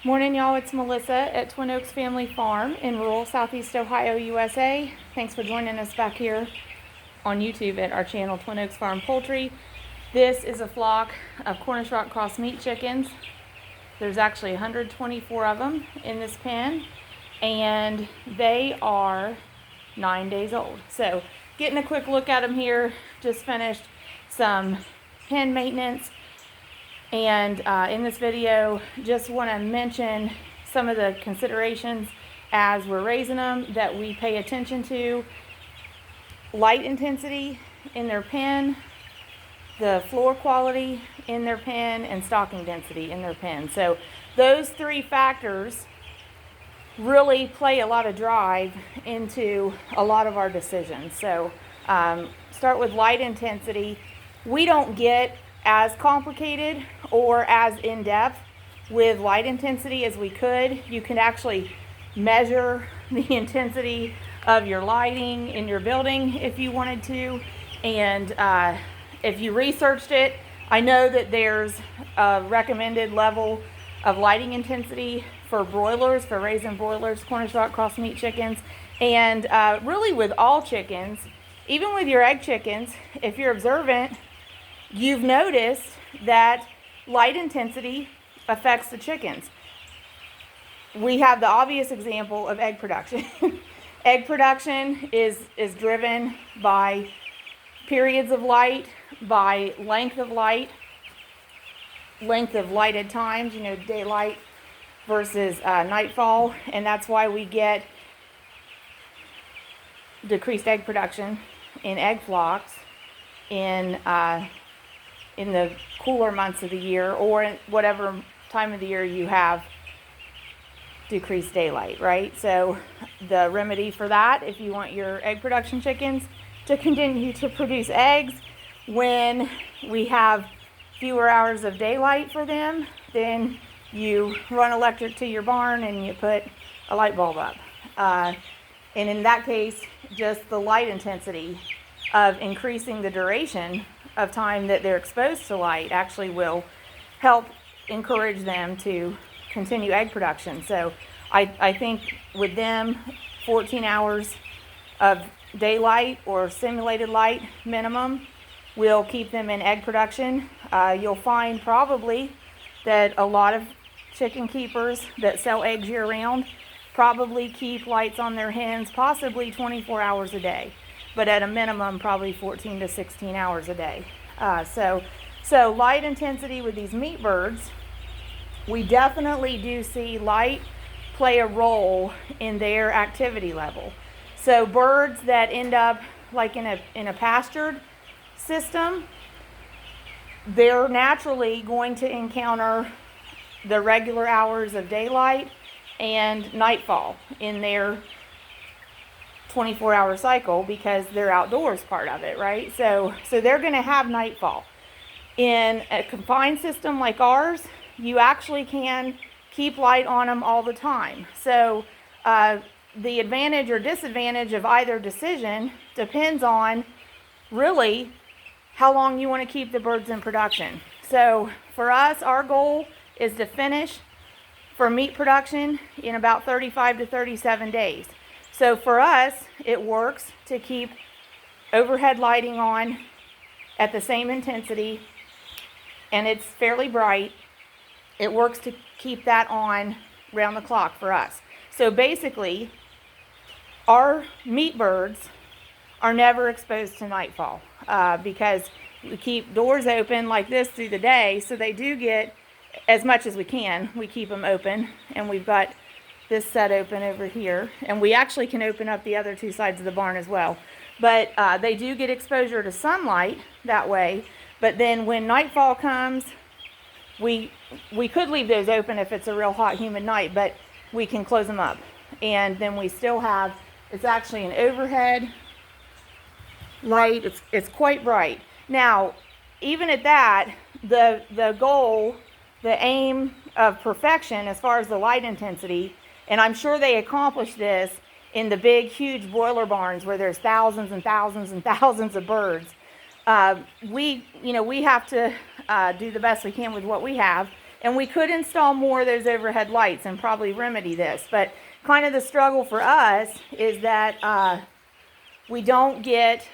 Morning, y'all. It's Melissa at Twin Oaks Family Farm in rural Southeast Ohio, USA. Thanks for joining us back here on YouTube at our channel, Twin Oaks Farm Poultry. This is a flock of Cornish Rock Cross meat chickens. There's actually 124 of them in this pen, and they are 9 days old. So getting a quick look at them here. Just finished some pen maintenance. And in this video, just want to mention some of the considerations as we're raising them that we pay attention to. Light intensity in their pen, the floor quality in their pen, and stocking density in their pen. So those three factors really play a lot of drive into a lot of our decisions. So start with light intensity. We don't get as complicated or as in-depth with light intensity as we could. You can actually measure the intensity of your lighting in your building if you wanted to, and if you researched it, I know that there's a recommended level of lighting intensity for broilers, for raising broilers, Cornish Rock Cross meat chickens, and really with all chickens, even with your egg chickens, if you're observant, you've noticed that light intensity affects the chickens. We have the obvious example of egg production. Egg production is driven by periods of light, by length of light, length of lighted times, daylight versus nightfall, and that's why we get decreased egg production in egg flocks in the cooler months of the year, or in whatever time of the year you have decreased daylight, right? So the remedy for that, if you want your egg production chickens to continue to produce eggs when we have fewer hours of daylight for them, then you run electric to your barn and you put a light bulb up. And in that case, just the light intensity of increasing the duration of time that they're exposed to light actually will help encourage them to continue egg production. So I think with them, 14 hours of daylight or simulated light minimum will keep them in egg production. You'll find probably that a lot of chicken keepers that sell eggs year round probably keep lights on their hens possibly 24 hours a day, but at a minimum probably 14 to 16 hours a day. So light intensity with these meat birds, we definitely do see light play a role in their activity level. So birds that end up like in a pastured system, they're naturally going to encounter the regular hours of daylight and nightfall in their 24-hour cycle because they're outdoors part of it, right? So they're going to have nightfall. In a confined system like ours, you actually can keep light on them all the time. So the advantage or disadvantage of either decision depends on really how long you want to keep the birds in production. So for us, our goal is to finish for meat production in about 35 to 37 days. So for us, it works to keep overhead lighting on at the same intensity, and it's fairly bright. It works to keep that on round the clock for us. So basically, our meat birds are never exposed to nightfall because we keep doors open like this through the day, so they do get as much as we can. We keep them open, and we've got this set open over here, and we actually can open up the other two sides of the barn as well. But they do get exposure to sunlight that way. But then when nightfall comes, we could leave those open if it's a real hot, humid night, but we can close them up. And then we still have, it's actually an overhead light. It's quite bright. Now, even at that, the goal, the aim of perfection as far as the light intensity, and I'm sure they accomplish this in the big, huge broiler barns where there's thousands and thousands and thousands of birds. We have to do the best we can with what we have. And we could install more of those overhead lights and probably remedy this. But kind of the struggle for us is that we don't get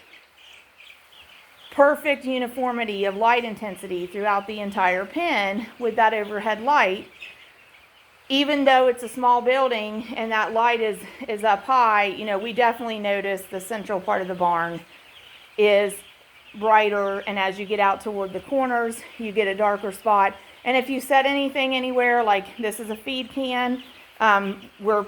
perfect uniformity of light intensity throughout the entire pen with that overhead light. Even though it's a small building and that light is up high, you know, we definitely notice the central part of the barn is brighter, and as you get out toward the corners, you get a darker spot. And if you set anything anywhere, like this is a feed can, we're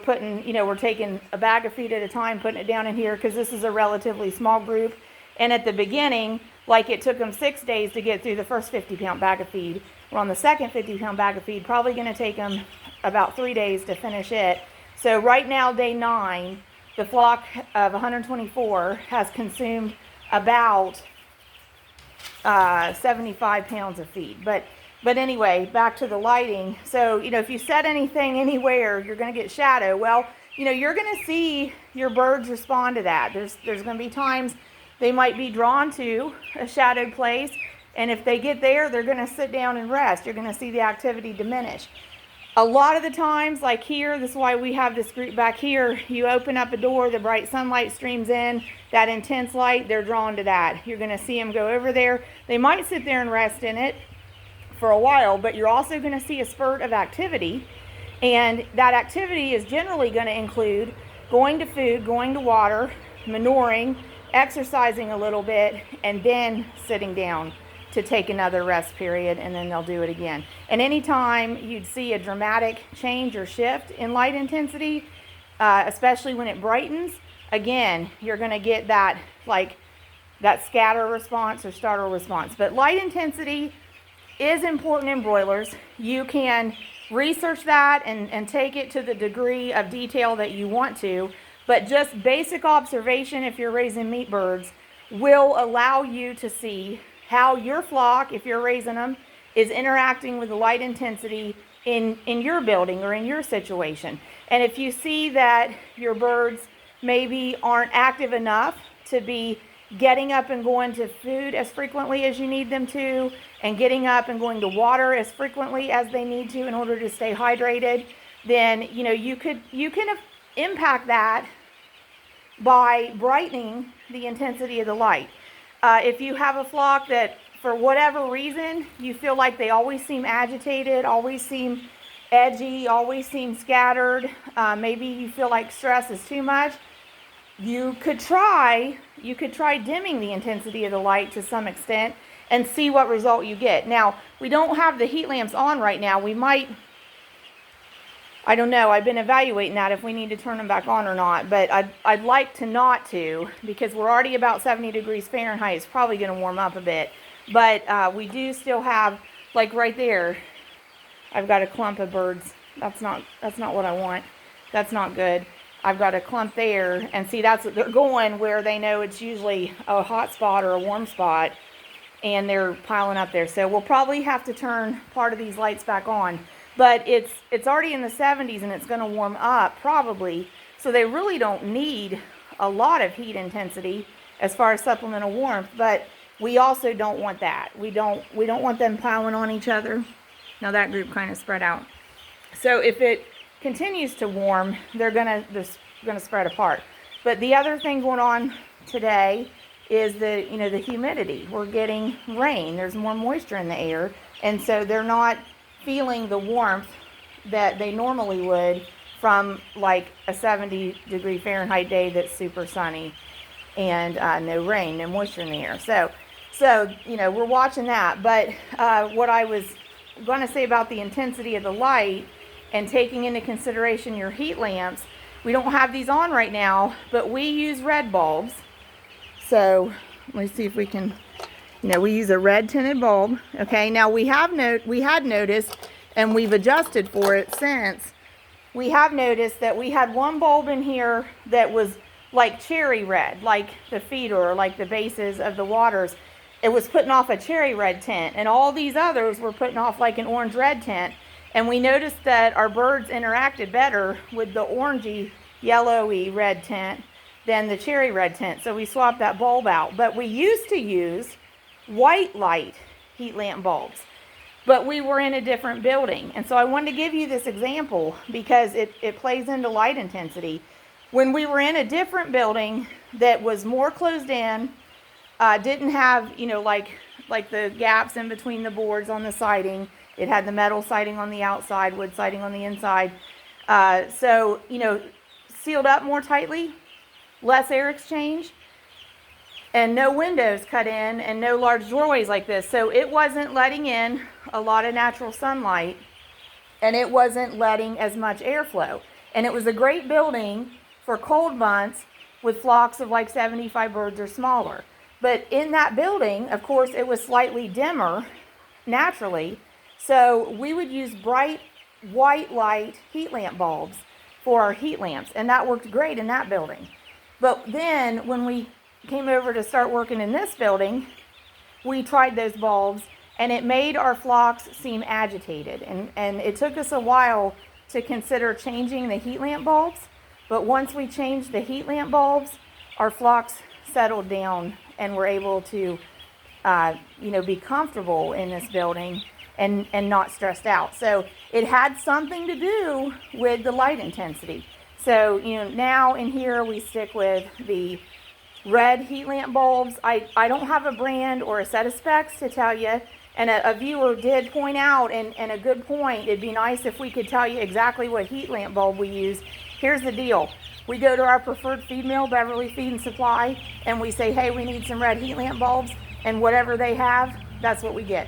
taking a bag of feed at a time, putting it down in here because this is a relatively small group. And at the beginning, like it took them 6 days to get through the first 50-pound bag of feed. We're on the second 50-pound bag of feed, probably going to take them about 3 days to finish it. So right now, day 9, the flock of 124 has consumed about 75 pounds of feed. But anyway, back to the lighting. So, you know, if you set anything anywhere, you're going to get shadow. Well, you know, you're going to see your birds respond to that. There's going to be times they might be drawn to a shadowed place, and if they get there, they're going to sit down and rest. You're going to see the activity diminish. A lot of the times, like here, this is why we have this group back here, you open up a door, the bright sunlight streams in, that intense light, they're drawn to that. You're going to see them go over there. They might sit there and rest in it for a while, but you're also going to see a spurt of activity, and that activity is generally going to include going to food, going to water, manuring, exercising a little bit, and then sitting down to take another rest period, and then they'll do it again. And anytime you'd see a dramatic change or shift in light intensity, especially when it brightens, again, you're going to get that scatter response or startle response. But light intensity is important in broilers. You can research that and take it to the degree of detail that you want to, but just basic observation, if you're raising meat birds, will allow you to see how your flock, if you're raising them, is interacting with the light intensity in your building or in your situation. And if you see that your birds maybe aren't active enough to be getting up and going to food as frequently as you need them to, and getting up and going to water as frequently as they need to in order to stay hydrated, then you know you can impact that by brightening the intensity of the light. If you have a flock that, for whatever reason, you feel like they always seem agitated, always seem edgy, always seem scattered, maybe you feel like stress is too much, you could try dimming the intensity of the light to some extent and see what result you get. Now, we don't have the heat lamps on right now. We might, I don't know, I've been evaluating that if we need to turn them back on or not, but I'd like to not to, because we're already about 70 degrees Fahrenheit. It's probably going to warm up a bit, but we do still have, like right there, I've got a clump of birds. That's not what I want. That's not good. I've got a clump there, and see, that's what they're going where they know it's usually a hot spot or a warm spot, and they're piling up there. So we'll probably have to turn part of these lights back on. But it's already in the 70s, and it's going to warm up probably. So they really don't need a lot of heat intensity as far as supplemental warmth. But we also don't want that. We don't want them piling on each other. Now that group kind of spread out. So if it continues to warm, they're gonna spread apart. But the other thing going on today is the humidity. We're getting rain. There's more moisture in the air, and so they're not feeling the warmth that they normally would from like a 70 degree Fahrenheit day that's super sunny and no rain, no moisture in the air. So we're watching that. But what I was going to say about the intensity of the light and taking into consideration your heat lamps, we don't have these on right now, but we use red bulbs. So let's see if we can. We use a red tinted bulb. Okay, now we had noticed, and we've adjusted for it since, we have noticed that we had one bulb in here that was like cherry red, like the feeder, or like the bases of the waters. It was putting off a cherry red tint, and all these others were putting off like an orange red tint. And we noticed that our birds interacted better with the orangey, yellowy red tint than the cherry red tint. So we swapped that bulb out. But we used to use white light heat lamp bulbs. but we were in a different building. And so I wanted to give you this example because it plays into light intensity. When we were in a different building that was more closed in, didn't have, like the gaps in between the boards on the siding. It had the metal siding on the outside, wood siding on the inside. So, sealed up more tightly, less air exchange, and no windows cut in and no large doorways like this. So it wasn't letting in a lot of natural sunlight, and it wasn't letting as much airflow. And it was a great building for cold months with flocks of like 75 birds or smaller. But in that building, of course, it was slightly dimmer naturally. So we would use bright white light heat lamp bulbs for our heat lamps, and that worked great in that building. But then when we came over to start working in this building, we tried those bulbs, and it made our flocks seem agitated. And it took us a while to consider changing the heat lamp bulbs. But once we changed the heat lamp bulbs, our flocks settled down and were able to, be comfortable in this building and not stressed out. So it had something to do with the light intensity. So, now in here we stick with the red heat lamp bulbs. I don't have a brand or a set of specs to tell you. And a viewer did point out, and a good point, it'd be nice if we could tell you exactly what heat lamp bulb we use. Here's the deal. We go to our preferred feed mill, Beverly Feed and Supply, and we say, hey, we need some red heat lamp bulbs, and whatever they have, that's what we get.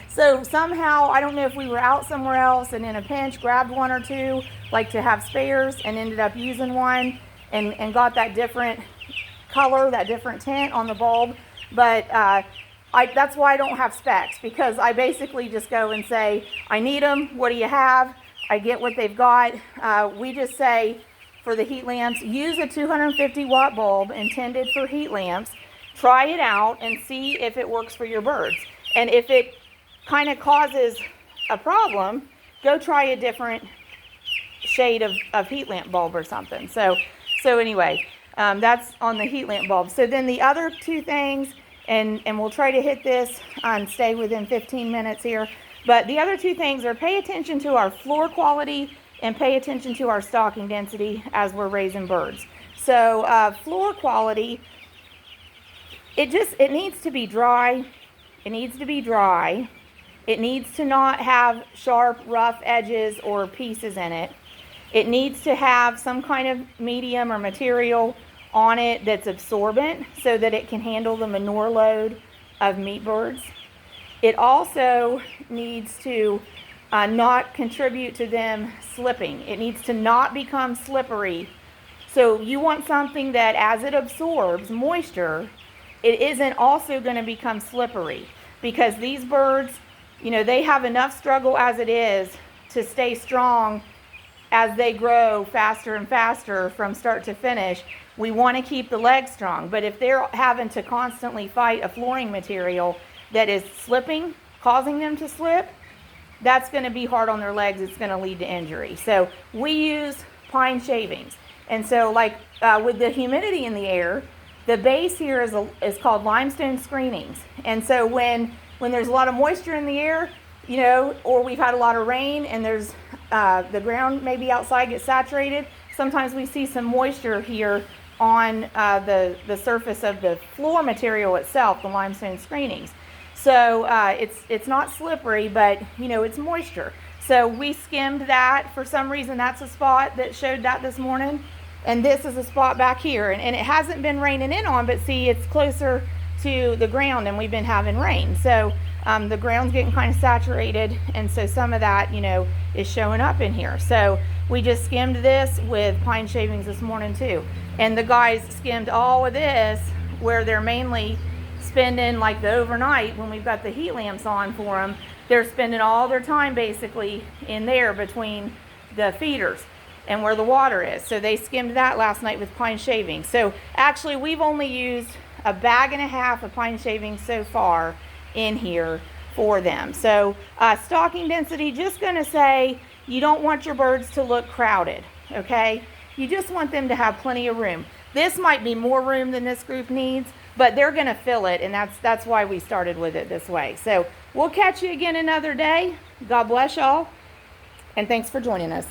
So somehow, I don't know if we were out somewhere else and in a pinch grabbed one or two, like to have spares, and ended up using one and got that different color, that different tint on the bulb. But that's why I don't have specs, because I basically just go and say, I need them, what do you have? I get what they've got. We just say, for the heat lamps, use a 250 watt bulb intended for heat lamps. Try it out and see if it works for your birds. And if it kind of causes a problem, go try a different shade of heat lamp bulb or something. So anyway, that's on the heat lamp bulb. So then the other two things, and we'll try to hit this and stay within 15 minutes here. But the other two things are pay attention to our floor quality and pay attention to our stocking density as we're raising birds. So floor quality, it needs to be dry. It needs to be dry. It needs to not have sharp, rough edges or pieces in it. It needs to have some kind of medium or material on it that's absorbent so that it can handle the manure load of meat birds. It also needs to not contribute to them slipping. It needs to not become slippery. So you want something that as it absorbs moisture, it isn't also going to become slippery, because these birds, they have enough struggle as it is to stay strong as they grow faster and faster from start to finish. We want to keep the legs strong, but if they're having to constantly fight a flooring material that is slipping, causing them to slip, that's going to be hard on their legs. It's going to lead to injury. So we use pine shavings. And so with the humidity in the air, the base here is called limestone screenings. And so when there's a lot of moisture in the air, or we've had a lot of rain and there's the ground maybe outside gets saturated, sometimes we see some moisture here on the surface of the floor material itself, the limestone screenings. So it's not slippery, but it's moisture. So we skimmed that. For some reason, that's a spot that showed that this morning. And this is a spot back here. And it hasn't been raining in on, but see, it's closer to the ground and we've been having rain. So the ground's getting kind of saturated. And so some of that, is showing up in here. So we just skimmed this with pine shavings this morning too. And the guys skimmed all of this where they're mainly spending like the overnight when we've got the heat lamps on for them. They're spending all their time basically in there between the feeders and where the water is. So they skimmed that last night with pine shavings. So actually we've only used a bag and a half of pine shavings so far in here for them. So stocking density, just going to say you don't want your birds to look crowded, okay? You just want them to have plenty of room. This might be more room than this group needs, but they're going to fill it, and that's why we started with it this way. So We'll catch you again another day. God bless y'all, and thanks for joining us.